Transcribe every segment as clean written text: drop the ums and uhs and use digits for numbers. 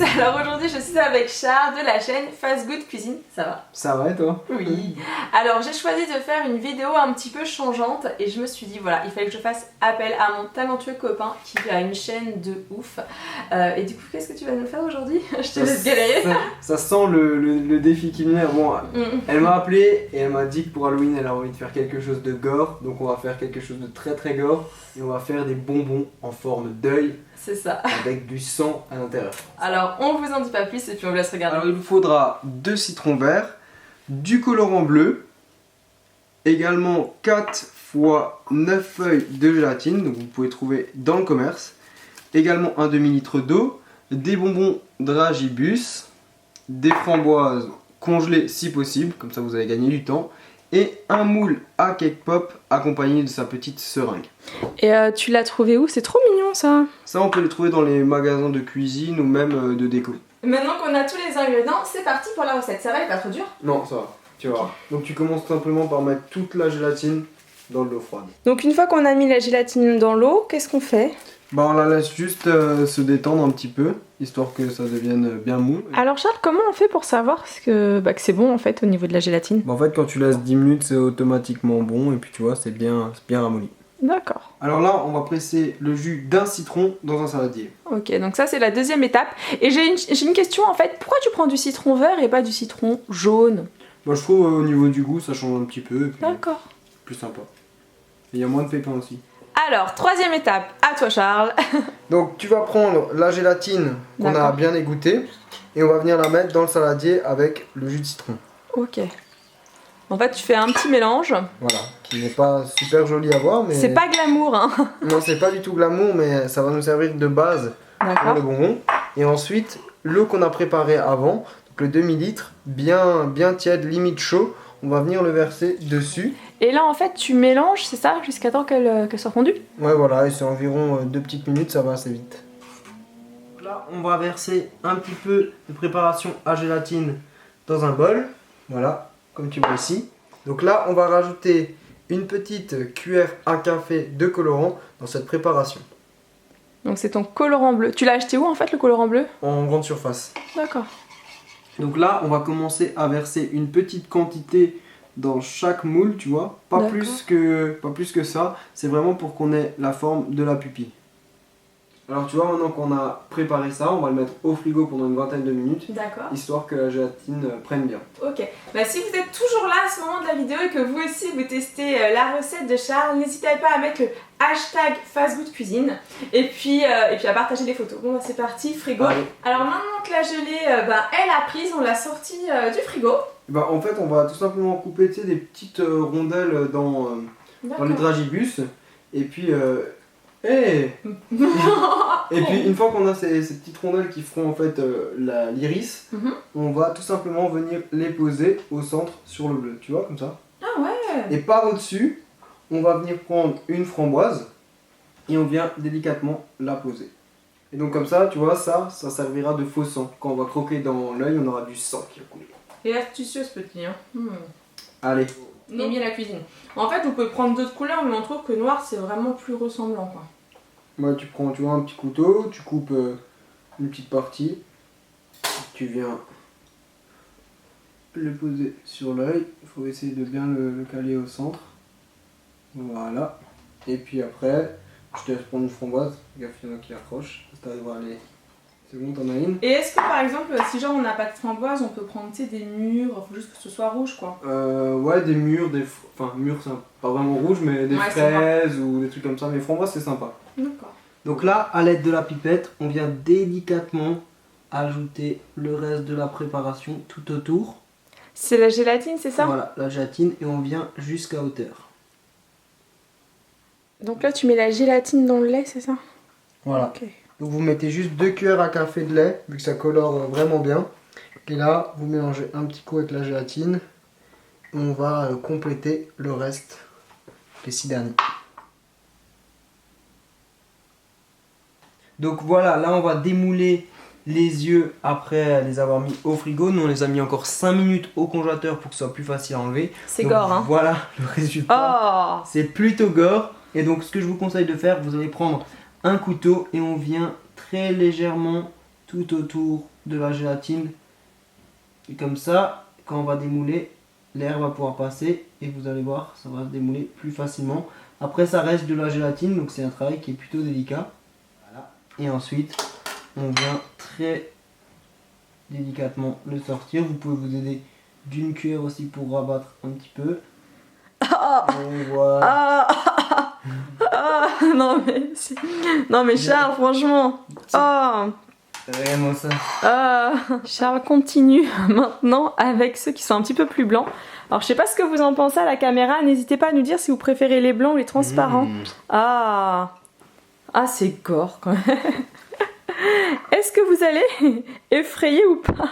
alors aujourd'hui je suis avec Charles de la chaîne Fast Good Cuisine, ça va? Ça va et toi? Oui. Alors j'ai choisi de faire une vidéo un petit peu changeante et je me suis dit voilà, il fallait que je fasse appel à mon talentueux copain qui a une chaîne de ouf. Et du coup qu'est-ce que tu vas nous faire aujourd'hui? Je te laisse galérer. Ça sent le défi qui vient. Bon, elle m'a appelé et elle m'a dit que pour Halloween elle a envie de faire quelque chose de gore. Donc on va faire quelque chose de très très gore et on va faire des bonbons en forme d'œil. C'est ça. Avec du sang à l'intérieur. Alors on vous en dit pas plus et puis on vous laisse regarder. Alors il vous faudra 2 citrons verts, du colorant bleu, également 4 x 9 feuilles de gélatine, donc vous pouvez trouver dans le commerce, également un demi-litre d'eau, des bonbons Dragibus, des framboises congelées si possible, comme ça vous avez gagné du temps, et un moule à cake pop accompagné de sa petite seringue. Et tu l'as trouvé où? C'est trop mignon ça. Ça on peut le trouver dans les magasins de cuisine ou même de déco. Maintenant qu'on a tous les ingrédients, c'est parti pour la recette. Ça va, elle est pas trop dure? Non, ça va, tu vas voir. Donc tu commences simplement par mettre toute la gélatine dans de l'eau froide. Donc une fois qu'on a mis la gélatine dans l'eau, qu'est-ce qu'on fait? Bah on la laisse juste se détendre un petit peu, histoire que ça devienne bien mou. Alors Charles, comment on fait pour savoir que c'est bon en fait au niveau de la gélatine? Bah en fait quand tu laisses 10 minutes c'est automatiquement bon et puis tu vois c'est bien ramolli. D'accord. Alors là on va presser le jus d'un citron dans un saladier. Ok, donc ça c'est la deuxième étape. Et j'ai une question en fait, pourquoi tu prends du citron vert et pas du citron jaune? Bah je trouve au niveau du goût ça change un petit peu. D'accord. Plus sympa. Et il y a moins de pépins aussi. Alors, troisième étape, à toi Charles. Donc tu vas prendre la gélatine qu'on a bien égouttée et on va venir la mettre dans le saladier avec le jus de citron. Ok. En fait tu fais un petit mélange. Voilà, qui n'est pas super joli à voir mais... C'est pas glamour hein. Non c'est pas du tout glamour mais ça va nous servir de base pour le bonbon. Et ensuite l'eau qu'on a préparée avant, donc le demi-litre, bien tiède, limite chaud, on va venir le verser dessus. Et là en fait tu mélanges, c'est ça, jusqu'à temps qu'elle soit fondue? Ouais voilà, et c'est environ 2 petites minutes, ça va assez vite. Là on va verser un petit peu de préparation à gélatine dans un bol, voilà, comme tu vois ici. Donc là on va rajouter une petite cuillère à café de colorant dans cette préparation. Donc c'est ton colorant bleu. Tu l'as acheté où en fait le colorant bleu? En grande surface. D'accord. Donc là on va commencer à verser une petite quantité dans chaque moule, tu vois, pas plus que ça, c'est vraiment pour qu'on ait la forme de la pupille. Alors tu vois, maintenant qu'on a préparé ça, on va le mettre au frigo pendant une vingtaine de minutes, histoire que la gélatine prenne bien. Ok, bah si vous êtes toujours là à ce moment de la vidéo et que vous aussi vous testez la recette de Charles, n'hésitez pas à mettre le hashtag FastGoodCuisine et puis à partager les photos. Bon bah c'est parti, frigo. Allez. Alors maintenant que la gelée elle a prise, on l'a sortie du frigo. Bah en fait on va tout simplement couper des petites rondelles dans les dragibus et puis et puis une fois qu'on a ces petites rondelles qui feront en fait l'iris, on va tout simplement venir les poser au centre sur le bleu, tu vois, comme ça. Ah ouais. Et par au-dessus, on va venir prendre une framboise et on vient délicatement la poser. Et donc comme ça, tu vois, ça servira de faux sang. Quand on va croquer dans l'œil, on aura du sang qui va couler. Et astucieux ce petit hein. Allez. Mimi la cuisine. En fait vous pouvez prendre d'autres couleurs mais on trouve que noir c'est vraiment plus ressemblant quoi. Ouais, tu prends un petit couteau, tu coupes une petite partie, tu viens le poser sur l'œil, il faut essayer de bien le caler au centre. Voilà. Et puis après, je te laisse prendre une framboise, gaffe il y en a qui accrochent, ça t'arrivera à aller. C'est bon, t'en as une. Et est-ce que par exemple, si genre on n'a pas de framboise, on peut prendre des mûres, faut juste que ce soit rouge quoi? Ouais, des mûres, enfin mûres c'est pas vraiment rouge, mais des fraises ou des trucs comme ça, mais framboise c'est sympa. D'accord. Donc là, à l'aide de la pipette, on vient délicatement ajouter le reste de la préparation tout autour. C'est la gélatine, c'est ça? Voilà, la gélatine, et on vient jusqu'à hauteur. Donc là tu mets la gélatine dans le lait, c'est ça? Voilà. Okay. Donc vous mettez juste 2 cuillères à café de lait, vu que ça colore vraiment bien. Et là, vous mélangez un petit coup avec la gélatine. On va compléter le reste, les 6 derniers. Donc voilà, là on va démouler les yeux après les avoir mis au frigo. Nous on les a mis encore 5 minutes au congélateur pour que ce soit plus facile à enlever. C'est gore hein. Voilà le résultat. C'est plutôt gore. Et donc ce que je vous conseille de faire, vous allez prendre un couteau et on vient très légèrement tout autour de la gélatine. Et comme ça, quand on va démouler, l'air va pouvoir passer et vous allez voir, ça va se démouler plus facilement. Après, ça reste de la gélatine, donc c'est un travail qui est plutôt délicat. Voilà. Et ensuite, on vient très délicatement le sortir. Vous pouvez vous aider d'une cuillère aussi pour rabattre un petit peu. Voilà. Non mais Charles, franchement. Vraiment ça. Charles continue maintenant avec ceux qui sont un petit peu plus blancs. Alors je sais pas ce que vous en pensez à la caméra, n'hésitez pas à nous dire si vous préférez les blancs ou les transparents. C'est gore quand même. Est-ce que vous allez effrayer ou pas?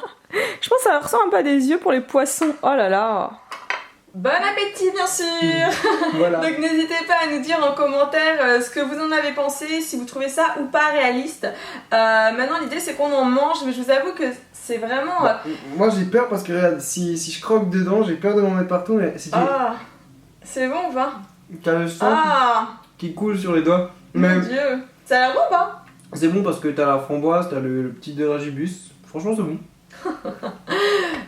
Je pense que ça ressemble un peu à des yeux pour les poissons. Oh là là. Bon appétit bien sûr. Voilà. Donc n'hésitez pas à nous dire en commentaire ce que vous en avez pensé, si vous trouvez ça ou pas réaliste. Maintenant l'idée c'est qu'on en mange, mais je vous avoue que c'est vraiment... Moi j'ai peur parce que regarde, si je croque dedans, j'ai peur de m'en mettre partout, mais c'est c'est bon ou pas? t'as le sang qui coule sur les doigts. Mon Dieu. Ça a l'air bon ou pas? C'est bon parce que t'as la framboise, t'as le petit dragibus. Franchement c'est bon.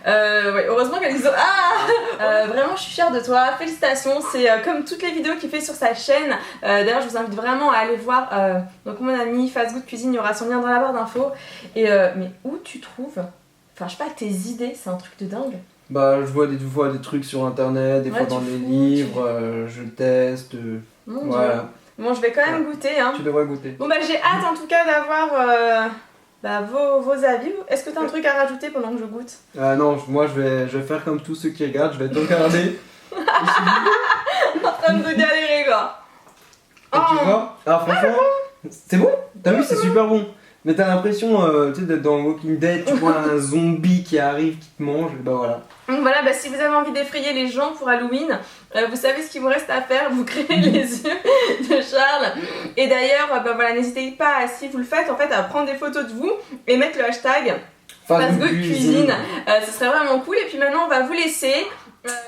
Ouais, heureusement qu'elle dit vraiment je suis fière de toi, félicitations, c'est comme toutes les vidéos qu'il fait sur sa chaîne. D'ailleurs je vous invite vraiment à aller voir donc mon ami Fast Good Cuisine, il y aura son lien dans la barre d'infos. Et mais où tu trouves, enfin je sais pas, tes idées, c'est un truc de dingue. Bah je vois des trucs sur internet, des fois dans les livres, je teste, voilà. Bon je vais quand même goûter hein. Tu devrais goûter. Bon bah j'ai hâte en tout cas d'avoir vos avis. Est-ce que t'as un truc à rajouter pendant que je goûte? Non, moi je vais faire comme tous ceux qui regardent, je vais te regarder. En train de galérer quoi. Et tu vois, alors franchement, c'est bon. T'as vu, c'est super bon. Mais t'as l'impression tu sais, d'être dans Walking Dead, tu vois un zombie qui arrive, qui te mange, et bah voilà. Donc voilà, si vous avez envie d'effrayer les gens pour Halloween, vous savez ce qu'il vous reste à faire, vous créez les yeux de Charles. Et d'ailleurs, voilà, n'hésitez pas, si vous le faites, en fait, à prendre des photos de vous et mettre le hashtag Fast Good Cuisine. Ce serait vraiment cool. Et puis maintenant, on va vous laisser.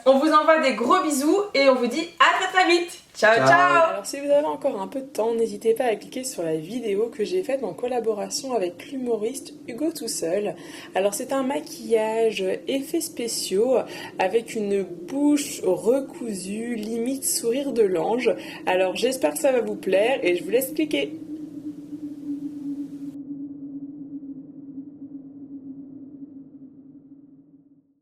On vous envoie des gros bisous et on vous dit à très très vite. Ciao ciao. Alors si vous avez encore un peu de temps, n'hésitez pas à cliquer sur la vidéo que j'ai faite en collaboration avec l'humoriste Hugo Tout Seul. Alors c'est un maquillage effets spéciaux avec une bouche recousue, limite sourire de l'ange. Alors j'espère que ça va vous plaire et je vous laisse cliquer.